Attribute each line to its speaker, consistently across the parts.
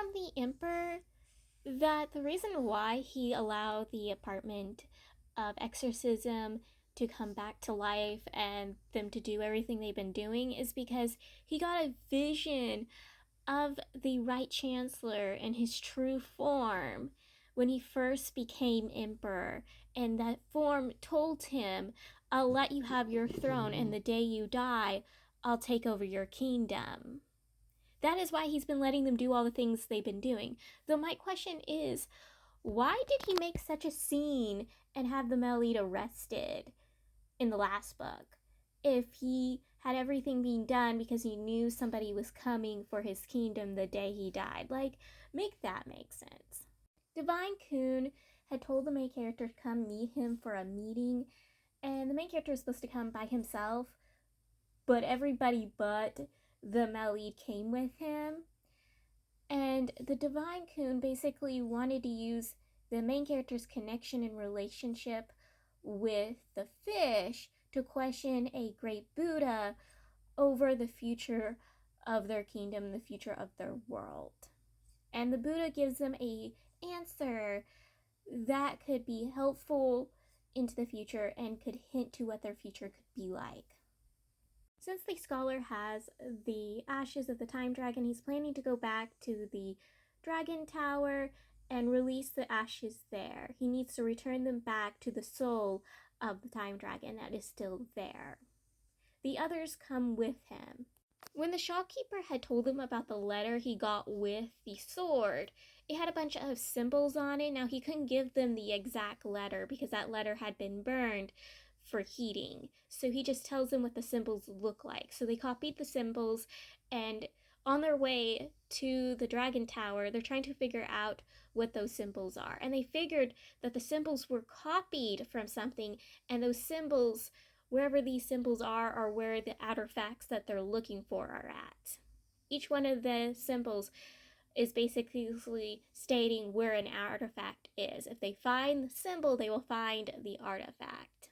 Speaker 1: from the Emperor that the reason why he allowed the apartment of exorcism to come back to life and them to do everything they've been doing is because he got a vision of the right chancellor in his true form when he first became emperor, and that form told him, I'll let you have your throne, and the day you die, I'll take over your kingdom. That is why he's been letting them do all the things they've been doing. Though my question is, why did he make such a scene and have the Melite arrested in the last book if he had everything being done because he knew somebody was coming for his kingdom the day he died? Like, make that make sense. Divine Coon had told the main character to come meet him for a meeting, and the main character is supposed to come by himself, but everybody but the Melite came with him. And the Divine Coon basically wanted to use the main character's connection and relationship with the fish to question a great Buddha over the future of their kingdom, the future of their world. And the Buddha gives them a answer that could be helpful into the future and could hint to what their future could be like. Since the scholar has the ashes of the time dragon, he's planning to go back to the dragon tower and release the ashes there. He needs to return them back to the soul of the time dragon that is still there. The others come with him. When the shopkeeper had told him about the letter he got with the sword, it had a bunch of symbols on it. Now, he couldn't give them the exact letter because that letter had been burned for heating. So he just tells them what the symbols look like. So they copied the symbols, and on their way to the dragon tower, they're trying to figure out what those symbols are. And they figured that the symbols were copied from something, and those symbols, wherever these symbols are where the artifacts that they're looking for are at. Each one of the symbols is basically stating where an artifact is. If they find the symbol, they will find the artifact.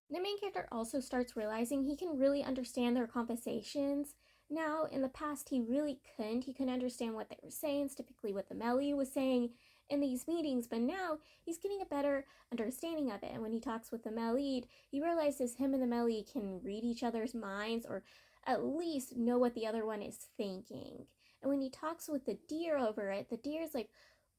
Speaker 1: The main character also starts realizing he can really understand their conversations. Now, in the past, he really couldn't. He couldn't understand what they were saying, typically what the Melite was saying in these meetings, but now he's getting a better understanding of it. And when he talks with the Melite, he realizes him and the Melite can read each other's minds, or at least know what the other one is thinking. And when he talks with the deer over it, the deer's like,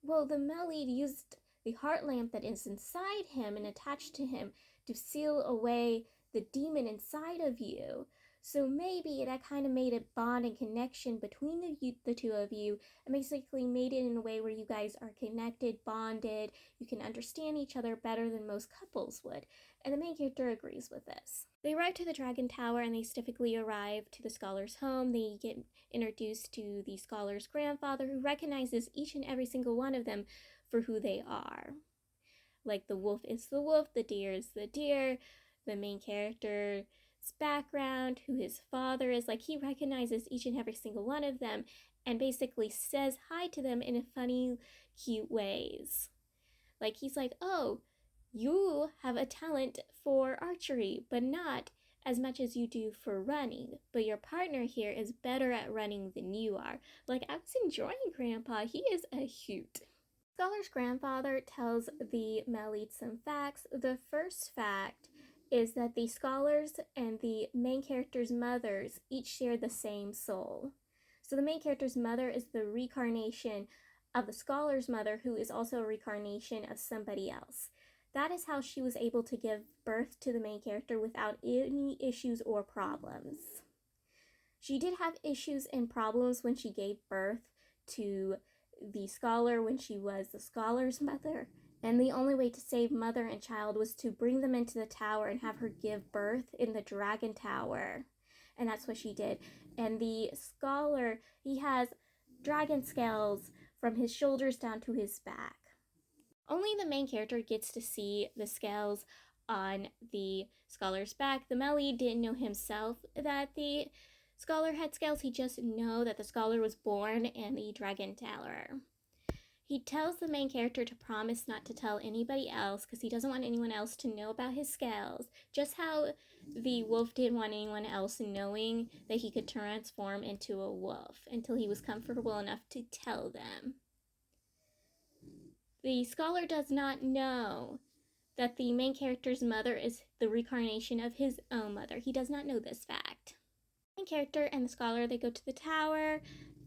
Speaker 1: well, the Melite used the heart lamp that is inside him and attached to him to seal away the demon inside of you. So maybe that kind of made a bond and connection between the two of you, and basically made it in a way where you guys are connected, bonded, you can understand each other better than most couples would. And the main character agrees with this. They arrive to the Dragon Tower, and they typically arrive to the scholar's home. They get introduced to the scholar's grandfather, who recognizes each and every single one of them for who they are. Like, the wolf is the wolf, the deer is the deer, the main character's background, who his father is. Like, he recognizes each and every single one of them and basically says hi to them in a funny, cute ways. Like, he's like, oh, you have a talent for archery, but not as much as you do for running. But your partner here is better at running than you are. Like, I was enjoying Grandpa. He is a hoot. Scholar's grandfather tells the Melite some facts. The first fact is that the scholars and the main character's mothers each share the same soul. So the main character's mother is the reincarnation of the scholar's mother, who is also a reincarnation of somebody else. That is how she was able to give birth to the main character without any issues or problems. She did have issues and problems when she gave birth to the scholar when she was the scholar's mother, and the only way to save mother and child was to bring them into the tower and have her give birth in the dragon tower. And that's what she did. And the scholar, he has dragon scales from his shoulders down to his back. Only the main character gets to see the scales on the scholar's back. The Melite didn't know himself that the scholar had scales. He just knew that the scholar was born in the dragon tower. He tells the main character to promise not to tell anybody else because he doesn't want anyone else to know about his scales. Just how the wolf didn't want anyone else knowing that he could transform into a wolf until he was comfortable enough to tell them. The scholar does not know that the main character's mother is the reincarnation of his own mother. He does not know this fact. The main character and the scholar, they go to the tower.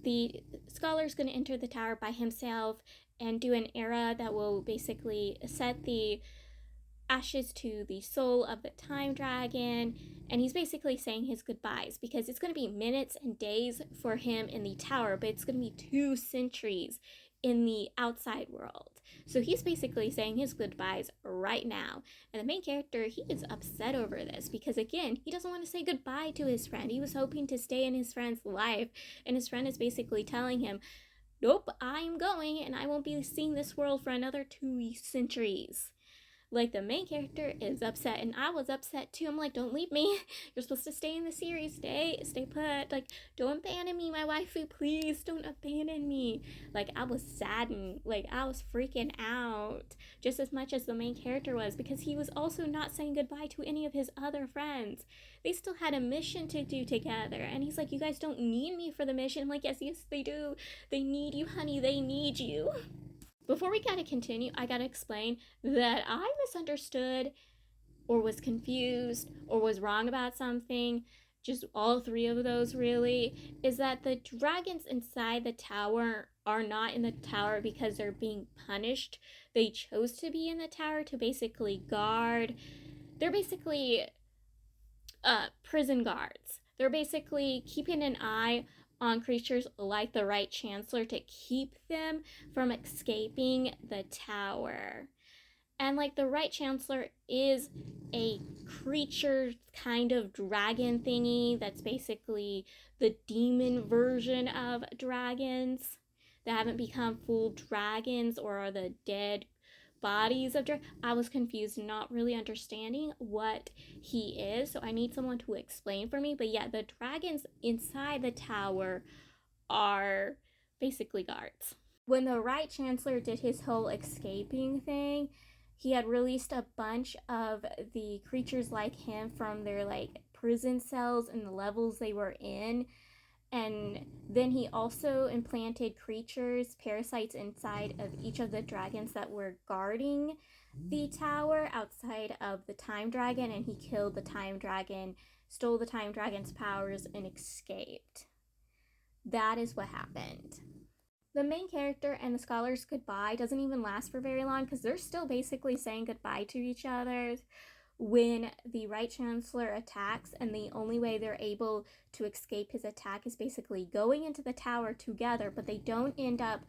Speaker 1: The scholar's going to enter the tower by himself and do an era that will basically set the ashes to the soul of the time dragon, and he's basically saying his goodbyes because it's going to be minutes and days for him in the tower, but it's going to be 2 centuries in the outside world. So he's basically saying his goodbyes right now. And the main character, he is upset over this because, again, he doesn't want to say goodbye to his friend. He was hoping to stay in his friend's life, and his friend is basically telling him, nope, I am going and I won't be seeing this world for another 2 centuries. Like, the main character is upset, and I was upset too. I'm like, don't leave me. You're supposed to stay in the series. Stay put. Like, don't abandon me, my waifu. Please don't abandon me. Like, I was saddened. Like, I was freaking out just as much as the main character was, because he was also not saying goodbye to any of his other friends. They still had a mission to do together, and he's like, you guys don't need me for the mission. I'm like, yes, they do. They need you, honey. They need you. Before we gotta continue, I gotta explain that I misunderstood or was confused or was wrong about something. Just all 3 of those, really. Is that the dragons inside the tower are not in the tower because they're being punished. They chose to be in the tower to basically guard. They're basically prison guards. They're basically keeping an eye on creatures like the Right Chancellor to keep them from escaping the tower. And like, the Right Chancellor is a creature kind of dragon thingy that's basically the demon version of dragons that haven't become full dragons or are the dead bodies of dragons. I was confused, not really understanding what he is, so I need someone to explain for me. But yeah, the dragons inside the tower are basically guards. When the Right Chancellor did his whole escaping thing, he had released a bunch of the creatures like him from their like prison cells and the levels they were in. And then he also implanted creatures, parasites inside of each of the dragons that were guarding the tower outside of the time dragon, and he killed the time dragon, stole the time dragon's powers, and escaped. That is what happened. The main character and the scholar's goodbye doesn't even last for very long because they're still basically saying goodbye to each other when the Right Chancellor attacks, and the only way they're able to escape his attack is basically going into the tower together, but they don't end up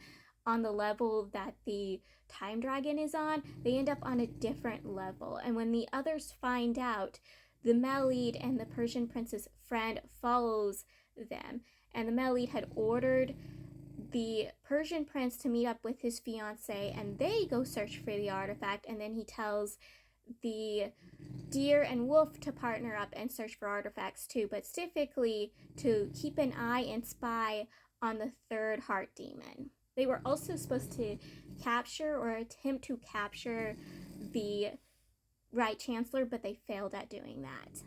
Speaker 1: on the level that the time dragon is on. They end up on a different level, and when the others find out, the Melid and the Persian prince's friend follows them, and the Melid had ordered the Persian prince to meet up with his fiance, and they go search for the artifact, and then he tells the deer and wolf to partner up and search for artifacts too, but specifically to keep an eye and spy on the third heart demon. They were also supposed to capture or attempt to capture the Right Chancellor, but they failed at doing that.